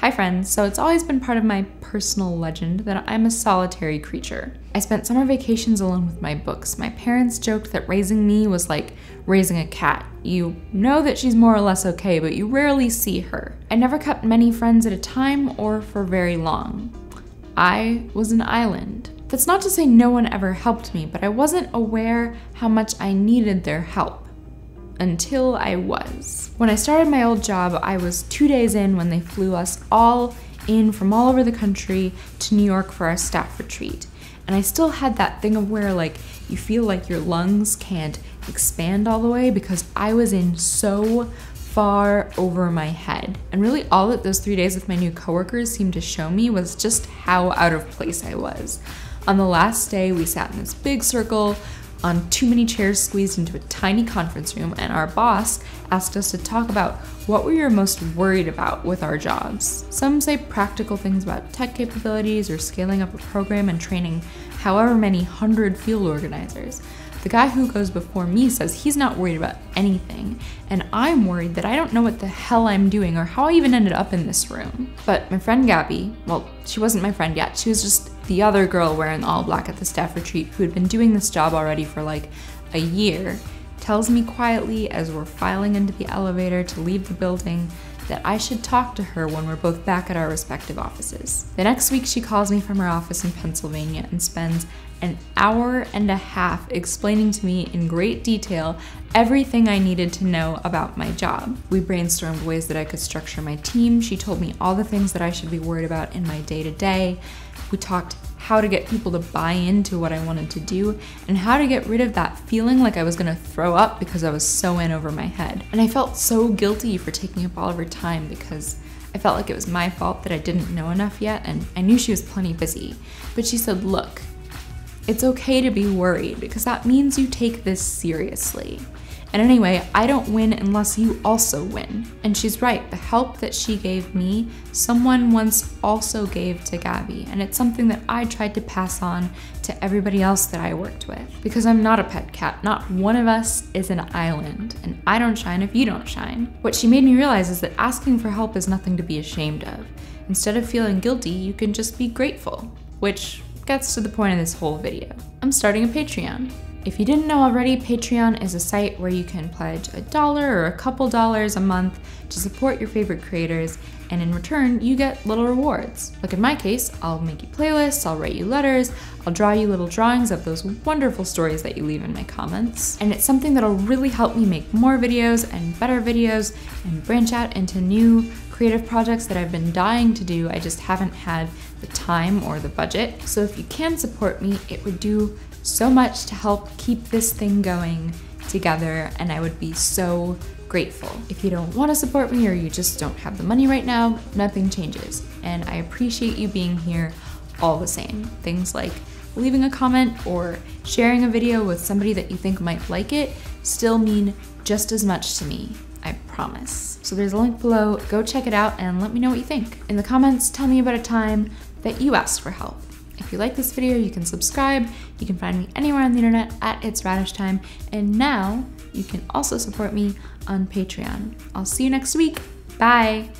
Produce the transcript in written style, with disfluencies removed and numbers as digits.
Hi friends, so it's always been part of my personal legend that I'm a solitary creature. I spent summer vacations alone with my books. My parents joked that raising me was like raising a cat. You know that she's more or less okay, but you rarely see her. I never kept many friends at a time or for very long. I was an island. That's not to say no one ever helped me, but I wasn't aware how much I needed their help. Until I was. When I started my old job, I was 2 days in when they flew us all in from all over the country to New York for our staff retreat. And I still had that thing of where like you feel like your lungs can't expand all the way because I was in so far over my head. And really all that those 3 days with my new coworkers seemed to show me was just how out of place I was. On the last day, we sat in this big circle on too many chairs squeezed into a tiny conference room, and our boss asked us to talk about what we were most worried about with our jobs. Some say practical things about tech capabilities or scaling up a program and training however many 100 field organizers. The guy who goes before me says he's not worried about anything, and I'm worried that I don't know what the hell I'm doing or how I even ended up in this room. But my friend Gabby, well, she wasn't my friend yet, she was just the other girl wearing all black at the staff retreat who had been doing this job already for like a year, tells me quietly as we're filing into the elevator to leave the building that I should talk to her when we're both back at our respective offices. The next week she calls me from her office in Pennsylvania and spends an hour and a half explaining to me in great detail everything I needed to know about my job. We brainstormed ways that I could structure my team. She told me all the things that I should be worried about in my day-to-day. We talked how to get people to buy into what I wanted to do and how to get rid of that feeling like I was gonna throw up because I was so in over my head. And I felt so guilty for taking up all of her time because I felt like it was my fault that I didn't know enough yet, and I knew she was plenty busy. But she said, look, it's okay to be worried because that means you take this seriously. And anyway, I don't win unless you also win. And she's right, the help that she gave me, someone once also gave to Gabby, and it's something that I tried to pass on to everybody else that I worked with. Because I'm not a pet cat, not one of us is an island, and I don't shine if you don't shine. What she made me realize is that asking for help is nothing to be ashamed of. Instead of feeling guilty, you can just be grateful, which gets to the point of this whole video. I'm starting a Patreon. If you didn't know already, Patreon is a site where you can pledge $1 or a couple dollars a month to support your favorite creators, and in return, you get little rewards. Like in my case, I'll make you playlists, I'll write you letters, I'll draw you little drawings of those wonderful stories that you leave in my comments. And it's something that'll really help me make more videos and better videos and branch out into new creative projects that I've been dying to do. I just haven't had the time or the budget. So if you can support me, it would do so much to help keep this thing going together, and I would be so grateful. If you don't want to support me or you just don't have the money right now, nothing changes. And I appreciate you being here all the same. Things like leaving a comment or sharing a video with somebody that you think might like it still mean just as much to me, I promise. So there's a link below, go check it out and let me know what you think. In the comments, tell me about a time that you asked for help. If you like this video, you can subscribe. You can find me anywhere on the internet at ItsRadishTime. And now you can also support me on Patreon. I'll see you next week. Bye.